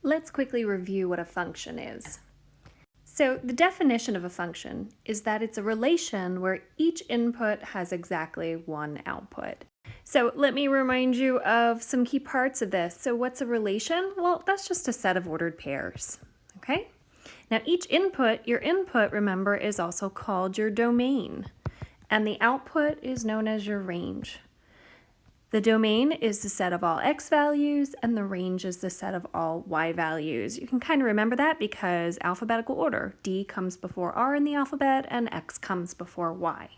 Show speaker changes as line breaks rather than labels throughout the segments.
Let's quickly review what a function is. So the definition of a function is that it's a relation where each input has exactly one output. So let me remind you of some key parts of this. So what's a relation? Well, that's just a set of ordered pairs, okay? Now each input, your input, remember, is also called your domain, and the output is known as your range. The domain is the set of all x values, and the range is the set of all y values. You can kind of remember that because alphabetical order. D comes before R in the alphabet, and X comes before Y.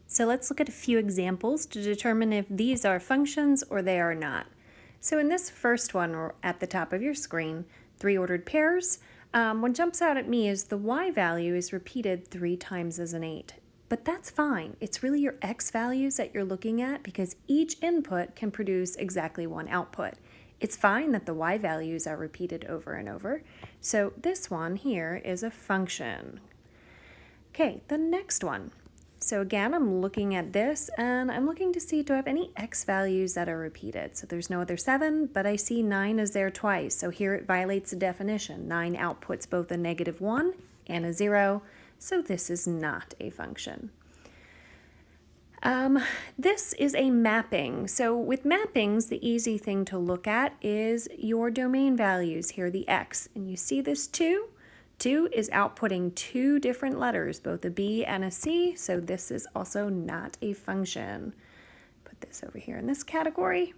So let's look at a few examples to determine if these are functions or they are not. So in this first one at the top of your screen, 3 ordered pairs, what jumps out at me is the y value is repeated 3 times as an 8. But that's fine. It's really your x values that you're looking at because each input can produce exactly one output. It's fine that the y values are repeated over and over. So this one here is a function. Okay, the next one. So again, I'm looking at this and I'm looking to see, do I have any x values that are repeated? So there's no other 7, but I see 9 is there twice. So here it violates the definition. 9 outputs both a -1 and a 0. So this is not a function. This is a mapping. So with mappings, the easy thing to look at is your domain values here, the x. And you see this 2? 2 is outputting 2 different letters, both a B and a C, so this is also not a function. Put this over here in this category.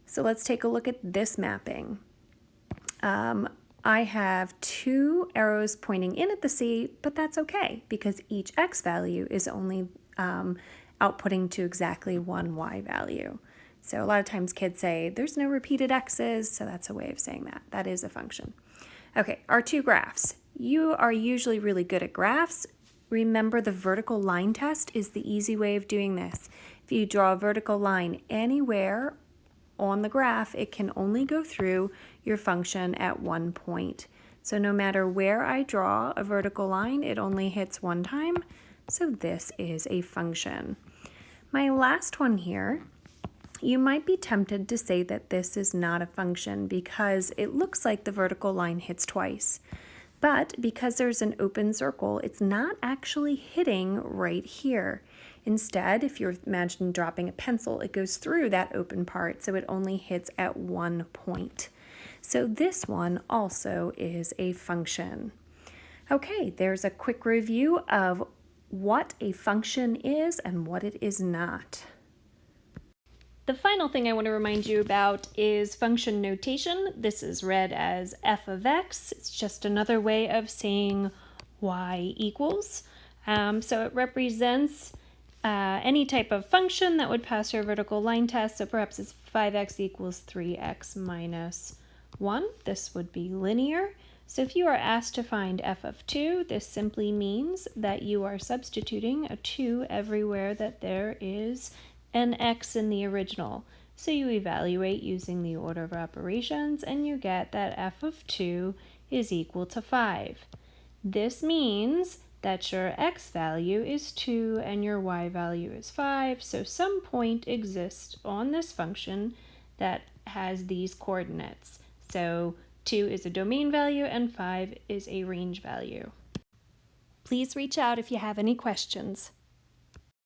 So let's take a look at this mapping. I have 2 arrows pointing in at the C, but that's okay because each x value is only outputting to exactly one y value. So a lot of times kids say there's no repeated x's, so that's a way of saying that. That is a function. Okay, our 2 graphs. You are usually really good at graphs. Remember, the vertical line test is the easy way of doing this. If you draw a vertical line anywhere on the graph, it can only go through your function at one point. So no matter where I draw a vertical line, it only hits one time. So this is a function. My last one here, you might be tempted to say that this is not a function because it looks like the vertical line hits twice. But because there's an open circle, it's not actually hitting right here. Instead, if you're imagining dropping a pencil, it goes through that open part, so it only hits at one point. So this one also is a function. Okay, there's a quick review of what a function is and what it is not. The final thing I want to remind you about is function notation. This is read as f of x. It's just another way of saying y equals. So it represents any type of function that would pass your vertical line test. So perhaps it's 5x equals 3x minus 1. This would be linear. So if you are asked to find f of 2, this simply means that you are substituting a 2 everywhere that there is an x in the original. So you evaluate using the order of operations and you get that f of 2 is equal to 5. This means that your x value is 2 and your y value is 5. So some point exists on this function that has these coordinates. So 2 is a domain value and 5 is a range value. Please reach out if you have any questions.